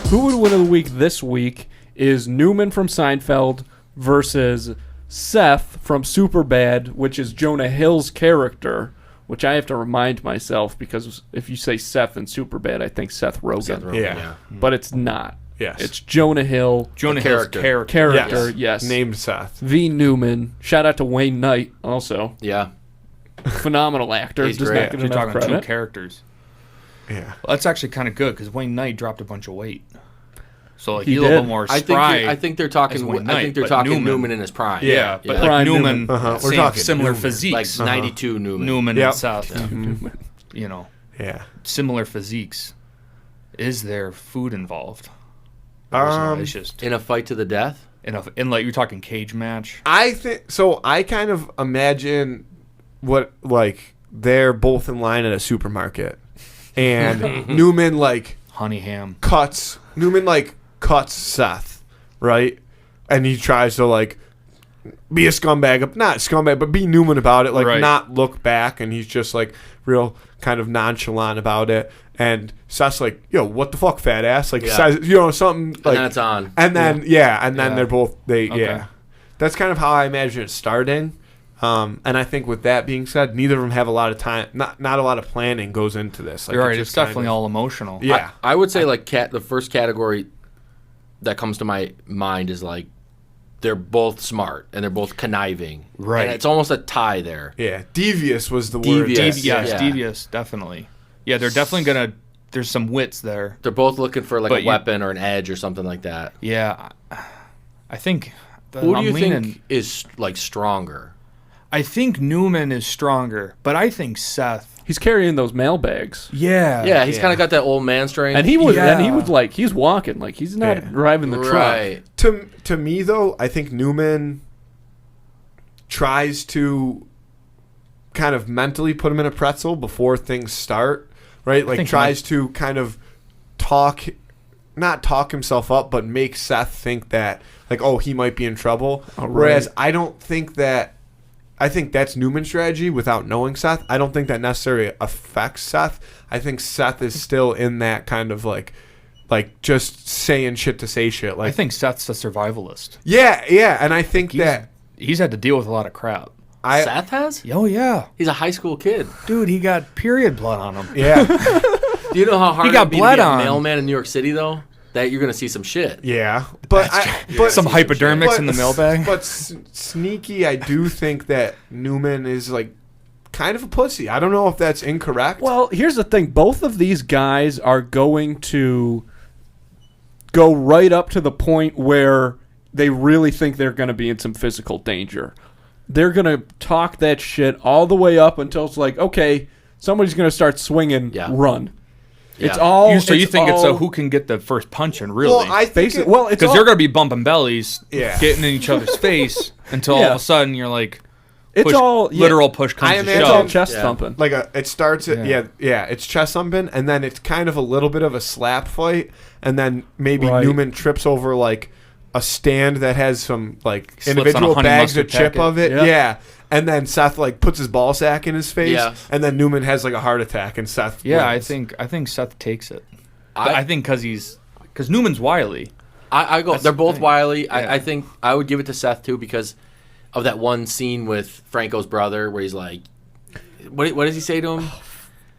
Who would win of the week this week is Neman from Seinfeld versus Seth from Superbad, which is Jonah Hill's character, which I have to remind myself because if you say Seth in Superbad, I think Seth Rogen. Yeah. But it's not. Yes. It's Jonah Hill. Jonah Hill's character. Character, yes. Named Seth. V. Newman. Shout out to Wayne Knight also. Yeah. Phenomenal actor. He's Does great. not get You're enough talking credit. two characters. Yeah. Well, that's actually kind of good because Wayne Knight dropped a bunch of weight. So He he's a little did. bit more I spry. think they're talking. as Wayne I think Knight, th're but talking Newman. Newman in his prime. Yeah, but Prime like Newman, Newman. We're talking similar Newman. physiques. Like 92 Newman. Newman Yep. and Seth. Newman. You know, Yeah. similar physiques. Is there food involved? It's just In a fight to the death. in like you're talking cage match. I think so. I kind of imagine what like they're both in line at a supermarket, and Newman like Honey ham. cuts Seth, right, and he tries to like be a scumbag, not scumbag, but be Newman about it, like Right. not look back, and he's just like real kind of nonchalant about it. And Seth's like, yo, what the fuck, fat ass? Like, Yeah. says, you know, something like. And then it's on. And then, and then they're both, Okay. That's kind of how I imagine it starting. And I think with that being said, neither of them have a lot of time. Not a lot of planning goes into this. Like, You're right. just It's kind definitely of- all emotional. Yeah. I would say like the first category that comes to my mind is like they're both smart and they're both conniving. Right. And it's almost a tie there. Yeah. Devious was the word. Devious. Yes, Yeah. devious, definitely. Yeah, they're definitely gonna. There's some wits there. They're both looking for like But a you- weapon or an edge or something like that. Yeah, I think. Who do you I'm leaning, think is like stronger? I think Newman is stronger, but I think Seth. He's carrying those mailbags. Yeah. Yeah, he's kind of got that old man strength. And he was Yeah. like he's walking, like he's not Yeah. driving the truck. right. To me, though, I think Newman tries to kind of mentally put him in a pretzel before things start, right? Like think tries to kind of not talk himself up, but make Seth think that, like, oh, he might be in trouble. Oh, Whereas right. I don't think that. I think that's Newman's strategy without knowing Seth. I don't think that necessarily affects Seth. I think Seth is still in that kind of like just saying shit to say shit. Like, I think Seth's a survivalist. yeah, and I think that He's had to deal with a lot of crap. Seth has? Oh yeah, He's a high school kid. dude, he got period blood on him. yeah, Do you know how hard He got it'd be to blood be a on. mailman in New York City, though? That you're going to see some shit. yeah, but Some hypodermics in the mailbag. But sneaky, I do think that Newman is like kind of a pussy. I don't know if that's incorrect. Well, here's the thing. Both of these guys are going to go right up to the point where they really think they're going to be in some physical danger. They're going to talk that shit all the way up until it's like, okay, somebody's going to start swinging, Yeah. run. It's Yeah. all. you think it's a all- who can get the first punch in, really? well, I think Basic, well, it's Because all, they're going to be bumping bellies, Yeah. getting in each other's face until all Yeah. of a sudden you're like, it's push, all literal push comes I to imagine- It's all shove. chest Yeah. thumping. like it starts at Yeah. it's chest thumping, and then it's kind of a little bit of a slap fight, and then maybe Right. Newman trips over like a stand that has some like Slips on a individual honey bags of mustard chip packet. of it, Yeah. yeah. And then Seth like puts his ball sack in his face, Yeah. and then Newman has like a heart attack, and Seth Yeah, wins. I think Seth takes it. But I- I think because Newman's wily. I go. That's They're the both thing. wily. Yeah. I think I would give it to Seth too because of that one scene with Franco's brother where he's like, what does he say to him?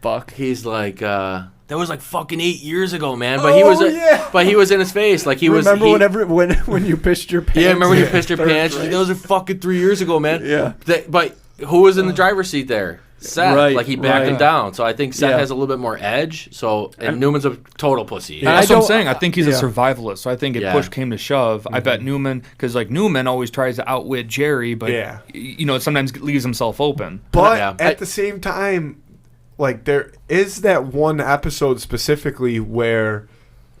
Fuck. He's like, that was like fucking 8 years ago, man. But he was, yeah. but he was in his face, like he Remember was. when you pissed your pants? Yeah, remember when you pissed your Third pants? grade? Those are fucking 3 years ago, man. Yeah. But who was in the driver's seat there? Seth. Right, Like he backed him right. down. So I think Seth Yeah. has a little bit more edge. So and Newman's a total pussy. Yeah. That's I what I'm don't- saying. I think he's yeah. a survivalist. So I think if Yeah. push came to shove, I bet Newman, because like Newman always tries to outwit Jerry, but Yeah. you know sometimes leaves himself open. But Yeah. at the same time, like there is that one episode specifically where,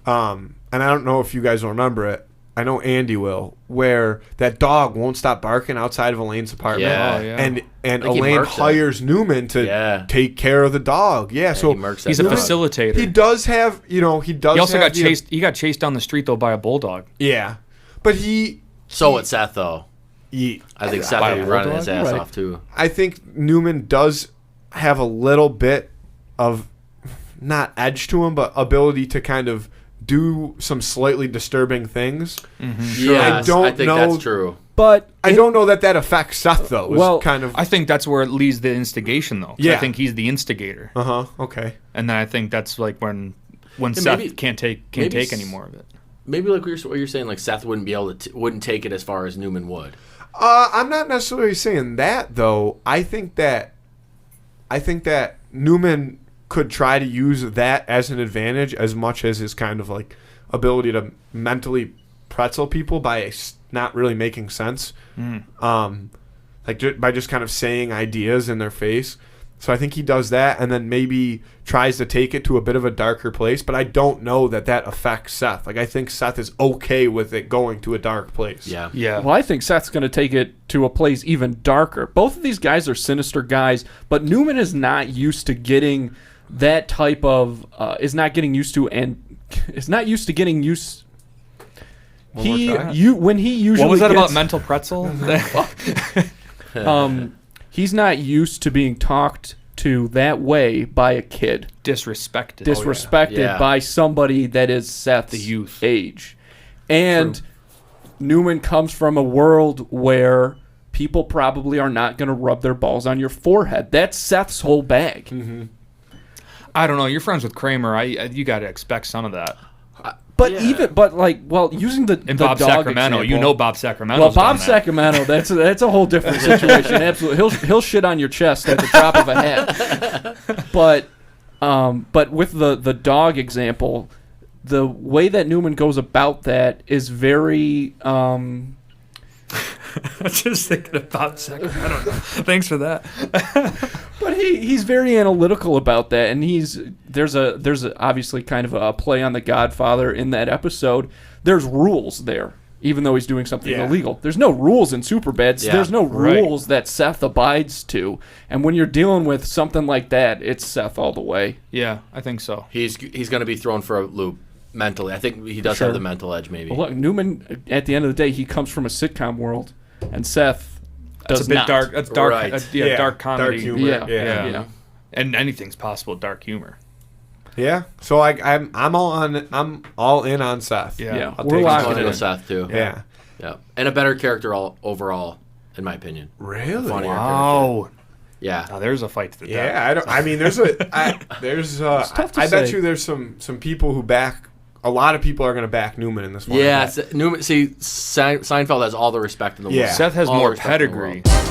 and I don't know if you guys will remember it. I know Andy will, where that dog won't stop barking outside of Elaine's apartment, Yeah. Oh, yeah. and Like he Elaine murks it. hires Newman to Yeah. take care of the dog. Yeah, so he murks that He's a dog. facilitator. he does have, he does. He also have got chased. He got chased down the street though by a bulldog. Yeah, but he So it's Seth though. I think Seth By would a be running his bulldog? ass Right. off too. I think Newman does have a little bit of not edge to him, but ability to kind of do some slightly disturbing things. Yeah, I think know- that's true. But I don't know that affects Seth though. Is Well, kind of I think that's where it leads the instigation, though. 'Cause Yeah. I think he's the instigator, okay. and then I think that's like when Yeah, Seth maybe- can't take any more of it. Maybe like what you're saying, like Seth wouldn't be able to wouldn't take it as far as Newman would. I'm not necessarily saying that though. I think that Newman could try to use that as an advantage as much as his kind of like ability to mentally pretzel people by not really making sense. By just kind of saying ideas in their face. So I think he does that and then maybe tries to take it to a bit of a darker place, but I don't know that affects Seth. Like I think Seth is okay with it going to a dark place. Yeah. Yeah. Well, I think Seth's going to take it to a place even darker. Both of these guys are sinister guys, but Newman is not used to getting that type of is not getting used to getting used. One more try. When he usually What was that about gets- mental pretzel? he's not used to being talked to that way by a kid. Disrespected. Disrespected Yeah. by somebody that is Seth's The youth. age. And Newman comes from a world where people probably are not going to rub their balls on your forehead. That's Seth's whole bag. I don't know. You're friends with Kramer. You got to expect some of that. But Yeah. using the And the Bob dog Sacramento. example- You know Bob Sacramento. Well, Bob Sacramento, that's a whole different situation. Absolutely, he'll shit on your chest at the drop of a hat. But with the dog example, the way that Newman goes about that is very. I'm just thinking of Bob Sacramento. Thanks for that. But he's very analytical about that, and there's obviously kind of a play on The Godfather in that episode. There's rules there, even though he's doing something illegal. There's no rules in Superbad. Yeah, There's no right. rules that Seth abides to, and when you're dealing with something like that, it's Seth all the way. Yeah, I think so. He's going to be thrown for a loop mentally. I think he does Sure. have the mental edge, maybe. Well, look, Newman, at the end of the day, he comes from a sitcom world, and Seth That's does a bit not. dark. That's dark. Right. Dark comedy. Dark humor. Yeah, Yeah. yeah. And anything's possible with dark humor. Yeah. So I'm all in on Seth. Yeah. I'll We're take locking I'm going to it go in. Seth, too. Yeah. Yeah. And a better character overall, in my opinion. Really? Funnier Wow. Yeah. Now there's a fight to the death. Yeah. I mean, there's tough to I bet say. you there's some people who back. A lot of people are going to back Newman in this one. Yeah. Newman. See, Seinfeld has all the respect in the world. Yeah. Seth has All the more respect in the pedigree. world.